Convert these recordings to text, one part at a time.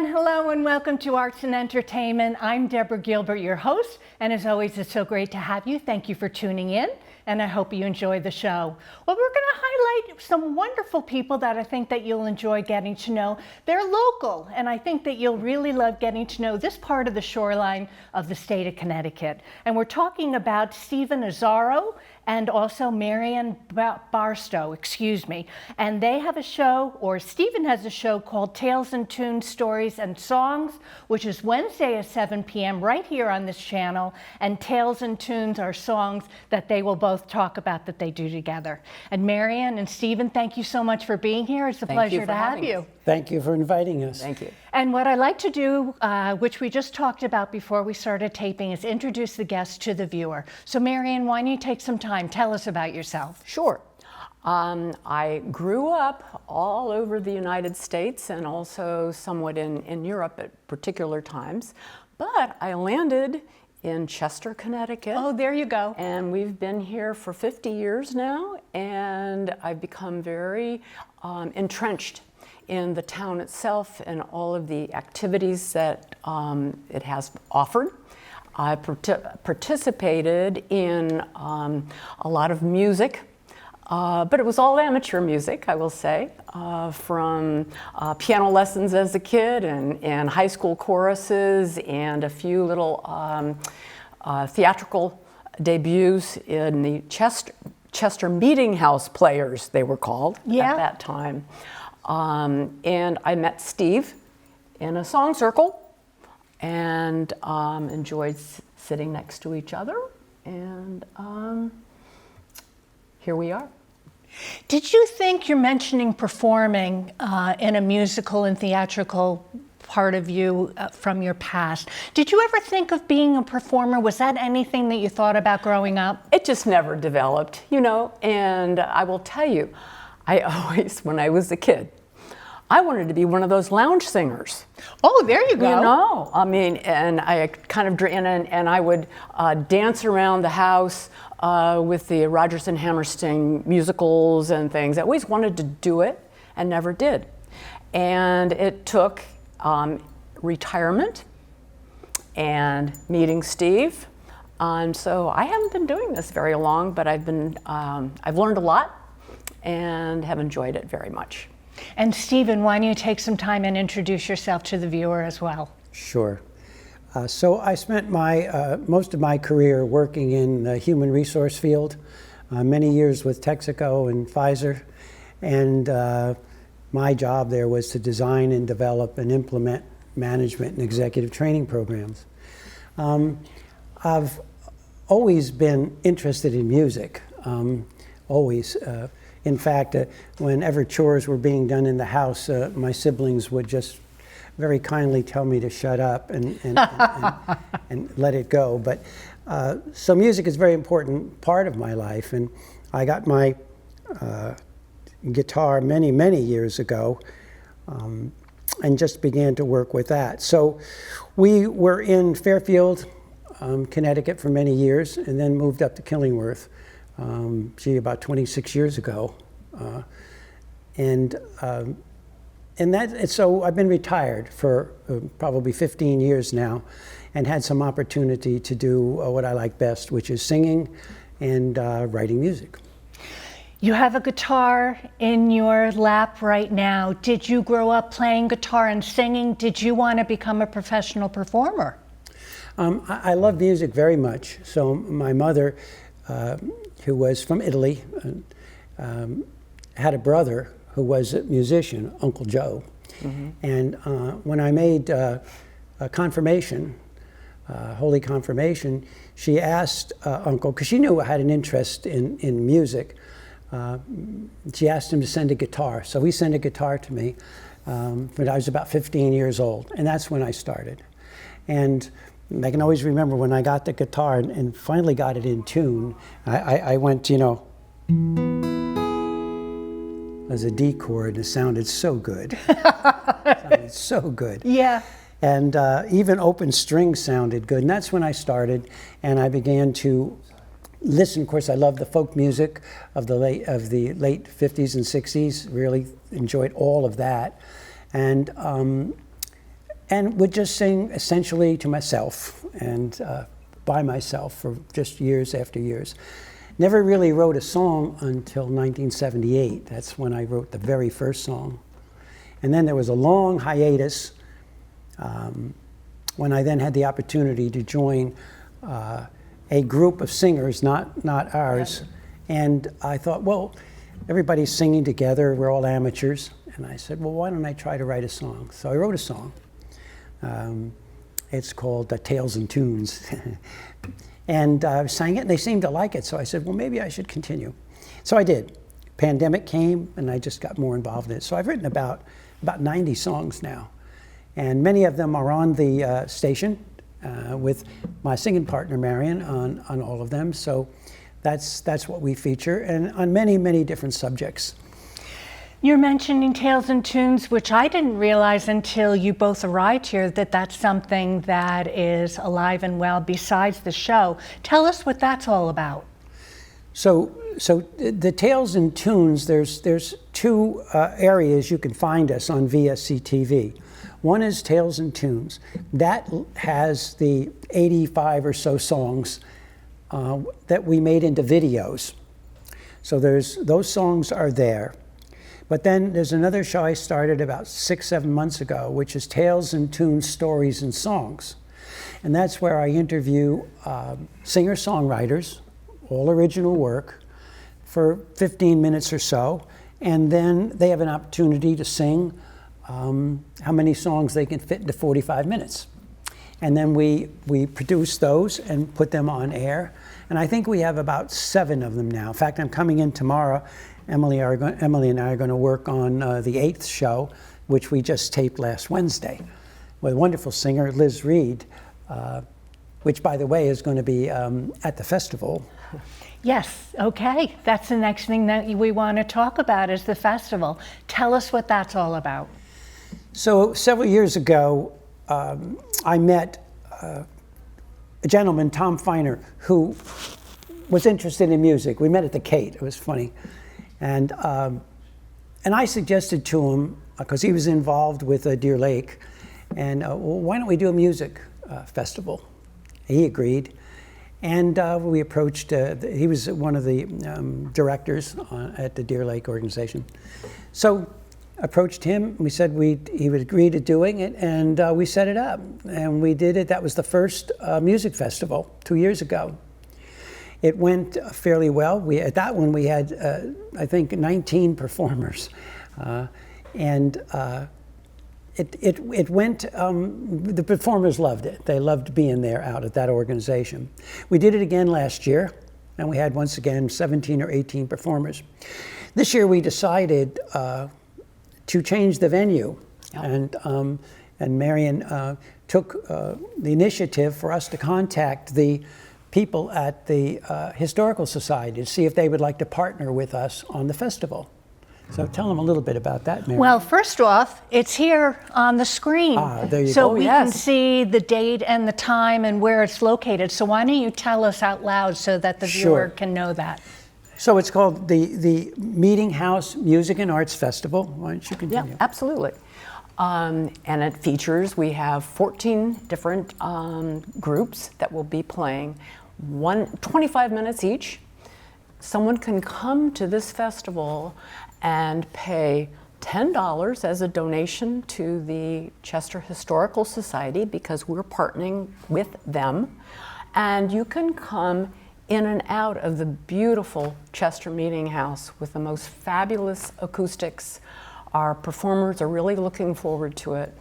And hello and welcome to Arts and Entertainment. I'm Deborah Gilbert, your host, and as always, it's so great to have you. Thank you for tuning in, and I hope you enjoy the show. Well, we're going to highlight some wonderful people that I think that you'll enjoy getting to know. They're local, and I think that you'll really love getting to know this part of the shoreline of the state of Connecticut. And we're talking about Stephen Azzaro and also Marianne Barstow, and they have a show, or Stephen has a show called Tales and Tunes, Stories and Songs, which is Wednesday at 7 p.m. right here on this channel, and Tales and Tunes are songs that they will both talk about that they do together. And Marianne and Stephen, thank you so much for being here. It's a pleasure to have you. Thank you for inviting us. Thank you. And what I like to do, which we just talked about before we started taping, is introduce the guest to the viewer. So Marianne, why don't you take some time? Tell us about yourself. Sure. I grew up all over the United States and also somewhat in Europe at particular times, but I landed in Chester, Connecticut. Oh, there you go. And we've been here for 50 years now, and I've become very entrenched in the town itself and all of the activities that it has offered. I participated in a lot of music, but it was all amateur music, I will say, from piano lessons as a kid and high school choruses and a few little theatrical debuts in the Chester Meeting House Players, they were called at that time. And I met Steve in a song circle and enjoyed sitting next to each other, and here we are. Did you think, you're mentioning performing in a musical and theatrical part of you from your past, did you ever think of being a performer? Was that anything that you thought about growing up? It just never developed, you know, and I will tell you, I always, when I was a kid, I wanted to be one of those lounge singers. Oh, there you go. You know, I mean, and I kind of, and I would dance around the house with the Rodgers and Hammerstein musicals and things. I always wanted to do it and never did. And it took retirement and meeting Steve. So I haven't been doing this very long, but I've learned a lot and have enjoyed it very much. And Stephen, why don't you take some time and introduce yourself to the viewer as well? Sure. So I spent most of my career working in the human resource field, many years with Texaco and Pfizer, and my job there was to design and develop and implement management and executive training programs. I've always been interested in music, always. In fact, whenever chores were being done in the house, my siblings would just very kindly tell me to shut up and let it go. But so music is a very important part of my life, and I got my guitar many, many years ago, and just began to work with that. So we were in Fairfield, Connecticut for many years, and then moved up to Killingworth. About 26 years ago, so I've been retired for probably 15 years now, and had some opportunity to do what I like best, which is singing and writing music. You have a guitar in your lap right now. Did you grow up playing guitar and singing? Did you want to become a professional performer? I love music very much. So my mother, who was from Italy, had a brother who was a musician, Uncle Joe. Mm-hmm. And when I made a confirmation, holy confirmation, she asked Uncle, because she knew I had an interest in music, she asked him to send a guitar. So he sent a guitar to me when I was about 15 years old, and that's when I started. And I can always remember when I got the guitar and finally got it in tune, I went, you know, as a D chord, it sounded so good. It sounded so good. Yeah. And even open strings sounded good. And that's when I started, and I began to listen. Of course, I love the folk music of the late 50s and 60s, really enjoyed all of that. And and would just sing essentially to myself and by myself for just years after years. Never really wrote a song until 1978. That's when I wrote the very first song. And then there was a long hiatus when I then had the opportunity to join a group of singers, not ours. And I thought, well, everybody's singing together, we're all amateurs. And I said, well, why don't I try to write a song? So I wrote a song. It's called Tales and Tunes. And I sang it, and they seemed to like it. So I said, well, maybe I should continue. So I did. Pandemic came, and I just got more involved in it. So I've written about 90 songs now. And many of them are on the station with my singing partner, Marion, on all of them. So that's what we feature, and on many, many different subjects. You're mentioning Tales and Tunes, which I didn't realize until you both arrived here, that that's something that is alive and well besides the show. Tell us what that's all about. So the Tales and Tunes, there's two areas you can find us on VSCTV. One is Tales and Tunes. That has the 85 or so songs that we made into videos. So those songs are there. But then there's another show I started about 6-7 months ago, which is Tales and Tunes, Stories and Songs. And that's where I interview singer-songwriters, all original work, for 15 minutes or so. And then they have an opportunity to sing how many songs they can fit into 45 minutes. And then we produce those and put them on air. And I think we have about 7 of them now. In fact, I'm coming in tomorrow. Emily and I are going to work on the 8th show, which we just taped last Wednesday, with a wonderful singer, Liz Reed, which, by the way, is going to be at the festival. Yes, okay. That's the next thing that we want to talk about is the festival. Tell us what that's all about. So several years ago, I met a gentleman, Tom Feiner, who was interested in music. We met at the Kate. It was funny. And I suggested to him, because he was involved with Deer Lake, and well, why don't we do a music festival? He agreed. And we approached, he was one of the directors at the Deer Lake organization. So approached him, we said he would agree to doing it, and we set it up. And we did it. That was the first music festival 2 years ago. It went fairly well. At that one we had, I think, 19 performers. It went, the performers loved it. They loved being there out at that organization. We did it again last year, and we had, once again, 17 or 18 performers. This year we decided to change the venue. Yep. And Marion took the initiative for us to contact the people at the Historical Society to see if they would like to partner with us on the festival. So tell them a little bit about that, Mary. Well, first off, it's here on the screen. There you so go. we can see the date and the time and where it's located. So why don't you tell us out loud so that the viewer can know that? So it's called the Meeting House Music and Arts Festival. Why don't you continue? Yeah, absolutely. And it features, we have 14 different groups that will be playing 25 minutes each. Someone can come to this festival and pay $10 as a donation to the Chester Historical Society, because we're partnering with them. And you can come in and out of the beautiful Chester Meeting House with the most fabulous acoustics. Our performers are really looking forward to it.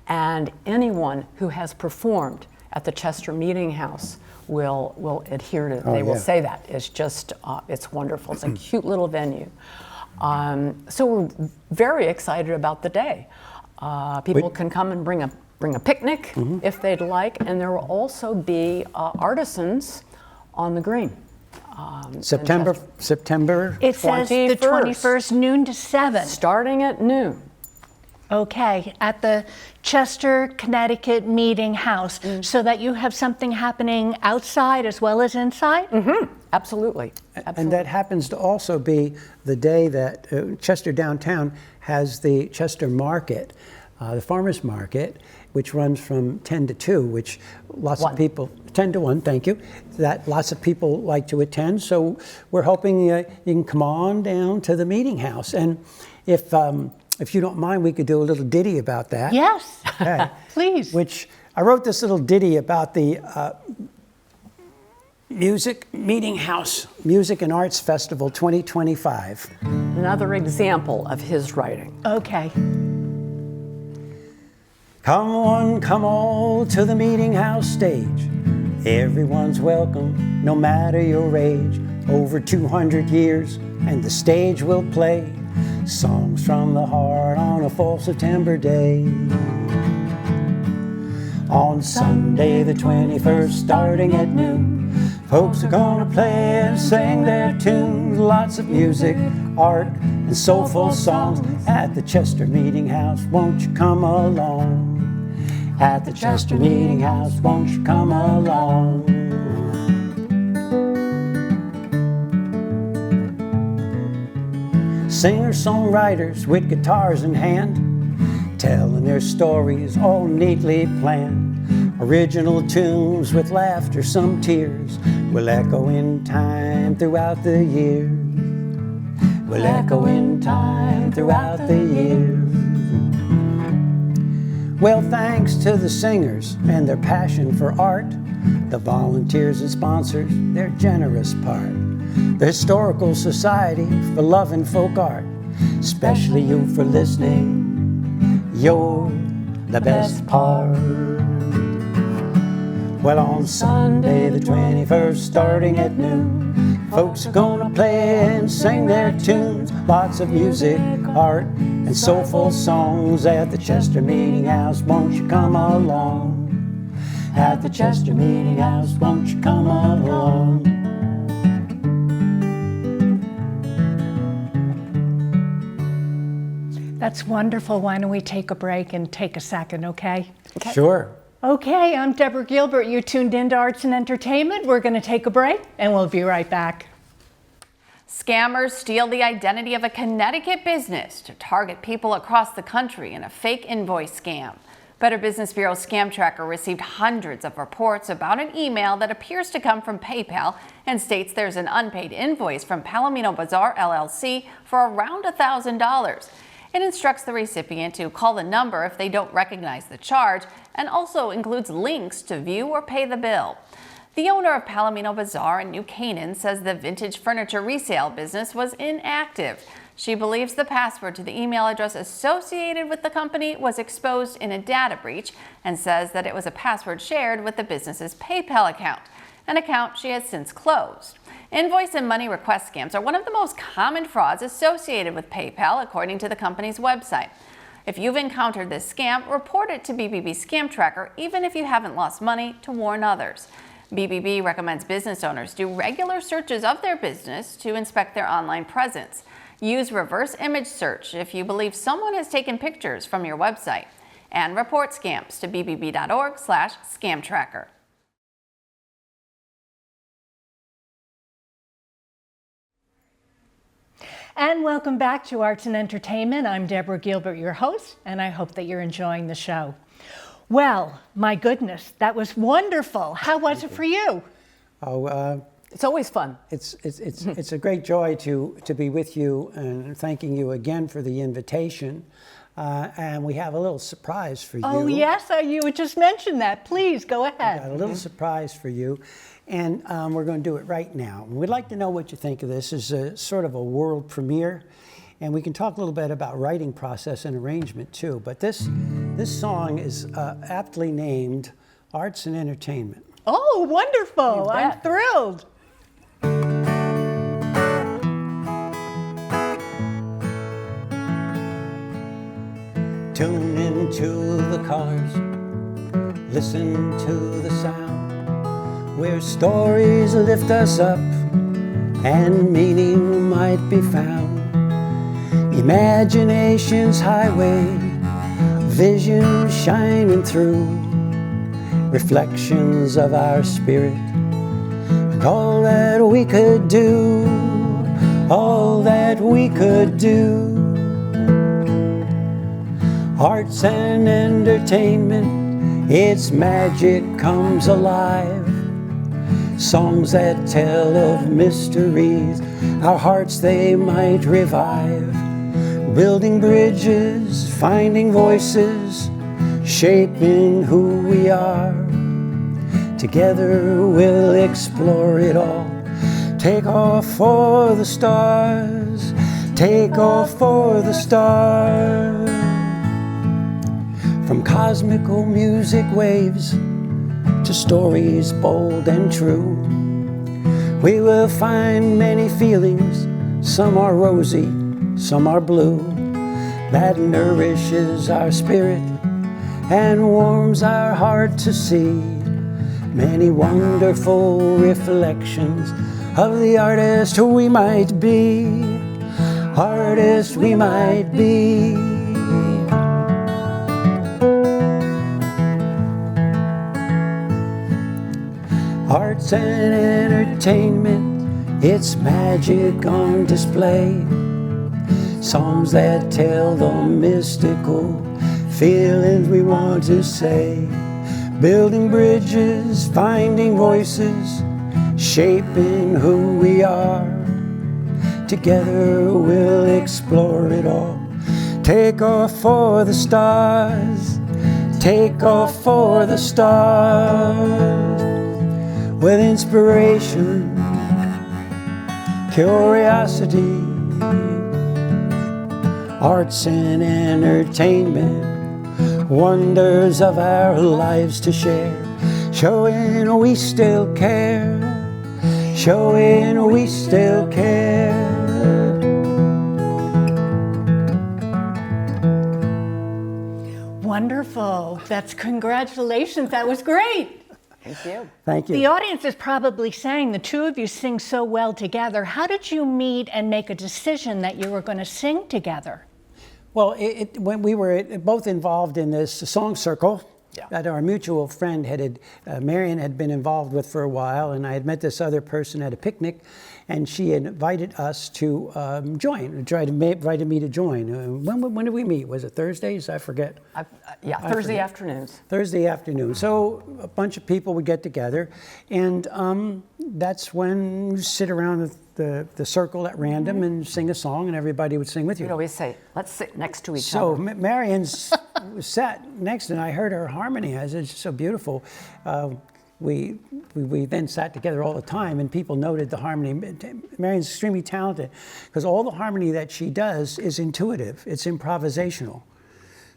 And anyone who has performed at the Chester Meeting House will adhere to it. They will say that. It's just, it's wonderful. It's a cute little venue. So we're very excited about the day. People can come and bring a picnic if they'd like, and there will also be artisans on the green. September. It says the 21st, noon to 7. Starting at noon. Okay, at the Chester, Connecticut Meeting House, so that you have something happening outside as well as inside? Absolutely. And that happens to also be the day that Chester Downtown has the Chester Market, the farmers market, which runs from 10 to 2, which lots One. of people, 10 to 1, thank you, that lots of people like to attend. So we're hoping you can come on down to the meeting house. And if you don't mind, we could do a little ditty about that. Yes, Okay. please. Which I wrote this little ditty about the Meeting House Music and Arts Festival 2025. Another example of his writing. Okay. Come one, come all to the Meeting House stage. Everyone's welcome, no matter your age. Over 200 years, and the stage will play songs from the heart on a fall September day. On Sunday the 21st, starting at noon, folks are gonna play and sing their tunes. Lots of music, art, and soulful songs at the Chester Meeting House. Won't you come along? At the Chester Meeting House, won't you come along? Singer-songwriters with guitars in hand, telling their stories all neatly planned. Original tunes with laughter, some tears, will echo in time throughout the years. Will echo in time throughout the years. Well, thanks to the singers and their passion for art, the volunteers and sponsors, their generous part, the Historical Society for Love and Folk Art, especially you for listening, you're the best part. Well, on Sunday the 21st, starting at noon, folks are gonna play and sing their tunes. Lots of music, art, and soulful songs at the Chester Meeting House. Won't you come along? At the Chester Meeting House, won't you come along? That's wonderful. Why don't we take a break and take a second, okay? Sure. Okay, I'm Deborah Gilbert. You're tuned into Arts and Entertainment. We're going to take a break and we'll be right back. Scammers steal the identity of a Connecticut business to target people across the country in a fake invoice scam. Better Business Bureau Scam Tracker received hundreds of reports about an email that appears to come from PayPal and states there's an unpaid invoice from Palomino Bazaar LLC for around $1,000. It instructs the recipient to call the number if they don't recognize the charge and also includes links to view or pay the bill. The owner of Palomino Bazaar in New Canaan says the vintage furniture resale business was inactive. She believes the password to the email address associated with the company was exposed in a data breach and says that it was a password shared with the business's PayPal account, an account she has since closed. Invoice and money request scams are one of the most common frauds associated with PayPal, according to the company's website. If you've encountered this scam, report it to BBB Scam Tracker, even if you haven't lost money, to warn others. BBB recommends business owners do regular searches of their business to inspect their online presence. Use reverse image search if you believe someone has taken pictures from your website. And report scams to bbb.org/scamtracker. And welcome back to Arts and Entertainment. I'm Deborah Gilbert, your host, and I hope that you're enjoying the show. Well, my goodness, that was wonderful. How was it for you? It's always fun. It's a great joy to be with you, and thanking you again for the invitation. And we have a little surprise for you. Oh, yes, you would just mention that. Please, go Got ahead. a little surprise for you, and we're going to do it right now. We'd like to know what you think of this. It's a sort of a world premiere, and we can talk a little bit about writing process and arrangement too. But this song is aptly named Arts and Entertainment. Oh, wonderful. I'm bet. thrilled. Tune into the cars, listen to the sound, where stories lift us up and meaning might be found. Imagination's highway, vision shining through, reflections of our spirit, and all that we could do, all that we could do. Arts and entertainment, its magic comes alive. Songs that tell of mysteries, our hearts they might revive. Building bridges, finding voices, shaping who we are. Together we'll explore it all. Take off for the stars, take off for the stars. From cosmical music waves to stories bold and true, we will find many feelings. Some are rosy, some are blue. That nourishes our spirit and warms our heart to see many wonderful reflections of the artist who we might be. Artist we might be. Arts and entertainment, it's magic on display. Songs that tell the mystical feelings we want to say. Building bridges, finding voices, shaping who we are. Together we'll explore it all. Take off for the stars, take off for the stars. With inspiration, curiosity, arts and entertainment, wonders of our lives to share, showing we still care, showing we still care. Wonderful. That's congratulations. That was great. Thank you. Thank you. The audience is probably saying the two of you sing so well together. How did you meet and make a decision that you were going to sing together? Well, when we were both involved in this song circle that our mutual friend Marion had been involved with for a while, and I had met this other person at a picnic, and she invited us to invited me to join. When did we meet? Was it Thursdays? I forget. Thursday afternoons. Thursday afternoon. So a bunch of people would get together, and that's when you sit around the circle at random and sing a song, and everybody would sing with you. We'd always say, let's sit next to each So other. Marion's sat next, and I heard her harmony. I said, it's so beautiful. We then sat together all the time, and people noted the harmony. Marion's extremely talented because all the harmony that she does is intuitive. It's improvisational.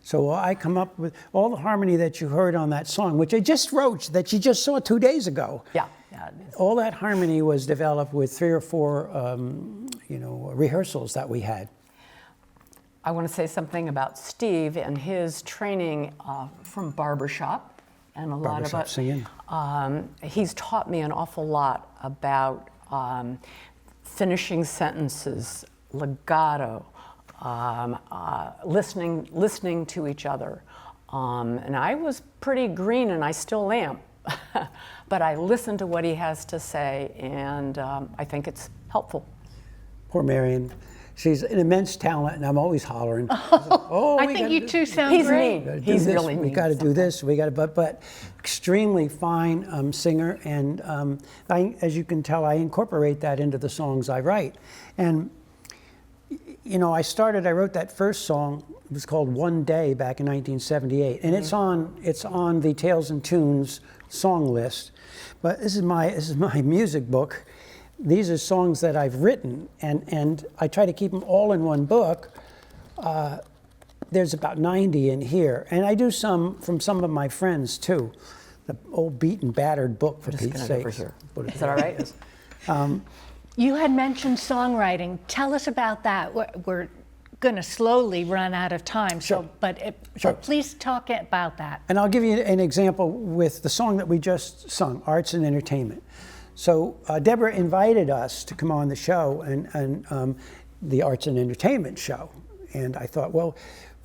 So I come up with all the harmony that you heard on that song, which I just wrote, that you just saw 2 days ago. Yeah. All that harmony was developed with 3 or 4, rehearsals that we had. I want to say something about Steve and his training from barbershop. And a lot of Barbershop singing. He's taught me an awful lot about finishing sentences, legato, listening to each other. And I was pretty green, and I still am. But I listen to what he has to say, and I think it's helpful. Poor Marion. She's an immense talent, and I'm always hollering. I think you two sound great. Mean. He's really mean. We got to do this. We got to, but extremely fine singer, and as you can tell, I incorporate that into the songs I write. And I wrote that first song. It was called "One Day" back in 1978, and it's on the Tales and Tunes song list. But this is my music book. These are songs that I've written, and I try to keep them all in one book. There's about 90 in here, and I do some from some of my friends too. The old beat and battered book, for Pete's sake. Over here. Is that all right? You had mentioned songwriting. Tell us about that. We're going to slowly run out of time, so please talk about that. And I'll give you an example with the song that we just sung, Arts and Entertainment. So Deborah invited us to come on the show and the Arts and Entertainment show. And I thought, well,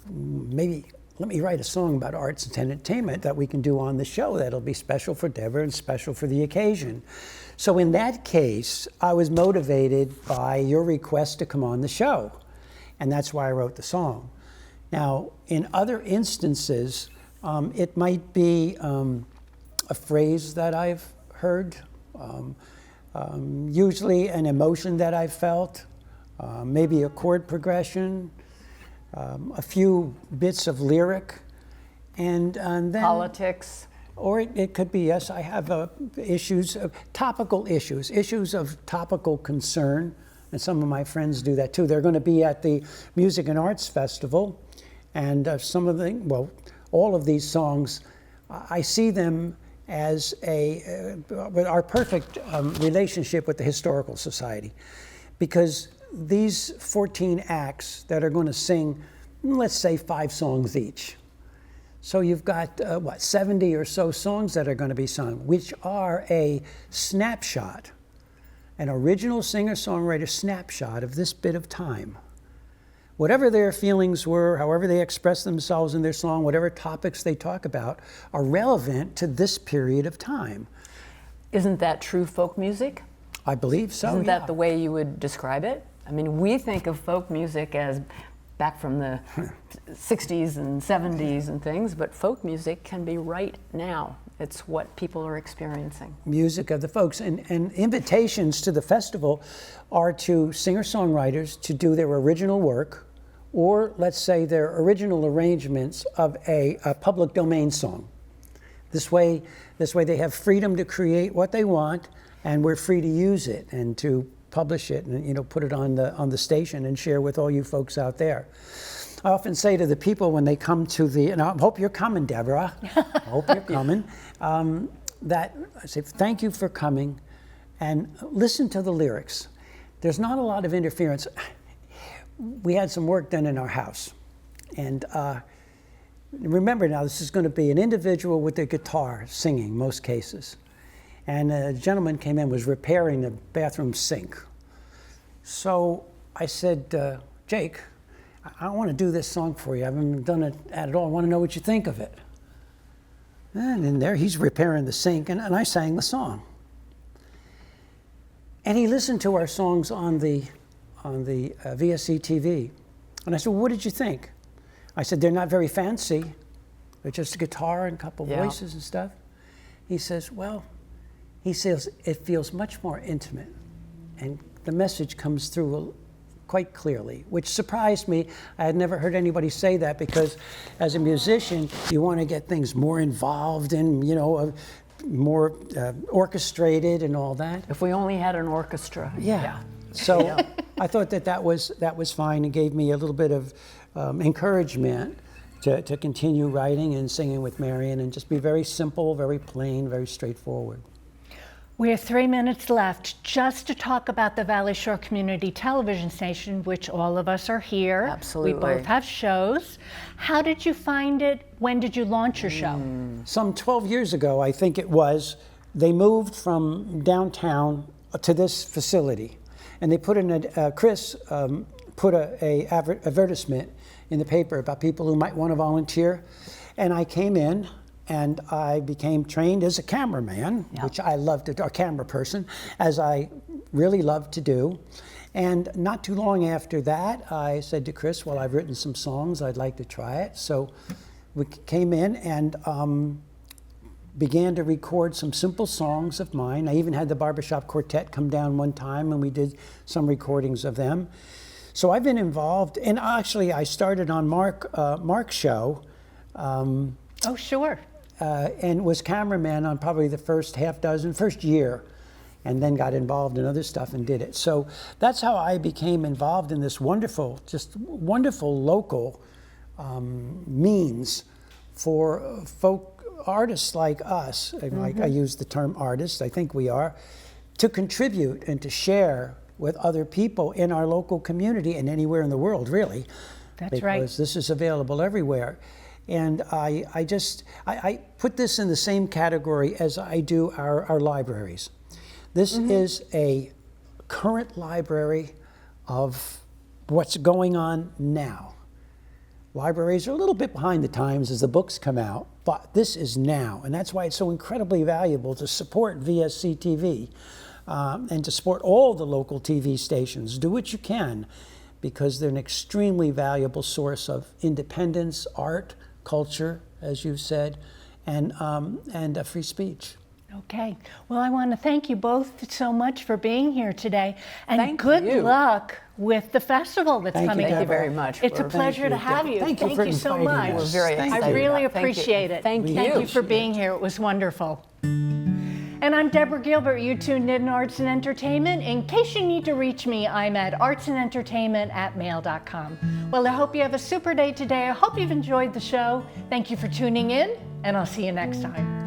maybe let me write a song about arts and entertainment that we can do on the show that'll be special for Deborah and special for the occasion. So in that case, I was motivated by your request to come on the show. And that's why I wrote the song. Now, in other instances, It might be a phrase that I've heard, usually an emotion that I've felt, maybe a chord progression, a few bits of lyric, and then Politics. or it could be, yes, I have issues, topical issues of topical concern, and some of my friends do that too. They're going to be at the Music and Arts Festival, and all of these songs, I see them as our perfect relationship with the Historical Society, because these 14 acts that are going to sing, let's say 5 songs each. So you've got, 70 or so songs that are going to be sung, which are a snapshot, an original singer-songwriter snapshot of this bit of time. Whatever their feelings were, however they express themselves in their song, whatever topics they talk about, are relevant to this period of time. Isn't that true folk music? I believe so, Isn't yeah. that the way you would describe it? I mean, we think of folk music as back from the 60s and 70s and things, but folk music can be right now. It's what people are experiencing. Music of the folks. And invitations to the festival are to singer-songwriters to do their original work, or let's say their original arrangements of a public domain song. This way they have freedom to create what they want, and we're free to use it and to publish it and put it on the station and share with all you folks out there. I often say to the people when they come to and I hope you're coming, Deborah. I hope you're coming. That I say thank you for coming, and listen to the lyrics. There's not a lot of interference. We had some work done in our house, and remember now, this is going to be an individual with a guitar singing most cases. And a gentleman came in, was repairing the bathroom sink. So I said, Jake, I want to do this song for you. I haven't done it at all. I want to know what you think of it. And in there, he's repairing the sink, and I sang the song. And he listened to our songs on the VSC TV. And I said, well, what did you think? I said, they're not very fancy. They're just a guitar and a couple voices and stuff. He says, well, it feels much more intimate, and the message comes through quite clearly, which surprised me. I had never heard anybody say that, because as a musician, you want to get things more involved and, more orchestrated and all that. If we only had an orchestra. Yeah. So I thought that was fine, and gave me a little bit of encouragement to continue writing and singing with Marion, and just be very simple, very plain, very straightforward. We have 3 minutes left just to talk about the Valley Shore Community Television Station, which all of us are here. Absolutely. We both have shows. How did you find it? When did you launch your show? Some 12 years ago, I think it was, they moved from downtown to this facility. And they put in Chris put a advertisement in the paper about people who might want to volunteer. And I came in, and I became trained as a cameraman, which I love to do, a camera person, as I really love to do. And not too long after that, I said to Chris, well, I've written some songs, I'd like to try it. So we came in and began to record some simple songs of mine. I even had the Barbershop Quartet come down one time, and we did some recordings of them. So I've been involved, and actually I started on Mark's show. Oh, sure. And was cameraman on probably the first first year, and then got involved in other stuff and did it. So that's how I became involved in this wonderful local means for folk artists like us, I use the term artists, I think we are, to contribute and to share with other people in our local community and anywhere in the world, really. That's right. Because this is available everywhere. And I put this in the same category as I do our libraries. This is a current library of what's going on now. Libraries are a little bit behind the times as the books come out, but this is now. And that's why it's so incredibly valuable to support VSC TV and to support all the local TV stations. Do what you can, because they're an extremely valuable source of independence, art, culture, as you've said, and free speech. Okay. Well, I want to thank you both so much for being here today. And Thank good you. luck with the festival that's Thank you, coming up. Thank you very much. It's a We're- pleasure to have you. Thank you for so inviting much. us. We're very Thank excited. I really Thank you. appreciate it. Thank you. Thank you for being here. It was wonderful. And I'm Deborah Gilbert. You tuned in to Arts and Entertainment. In case you need to reach me, I'm at artsandentertainment@mail.com. Well, I hope you have a super day today. I hope you've enjoyed the show. Thank you for tuning in, and I'll see you next time.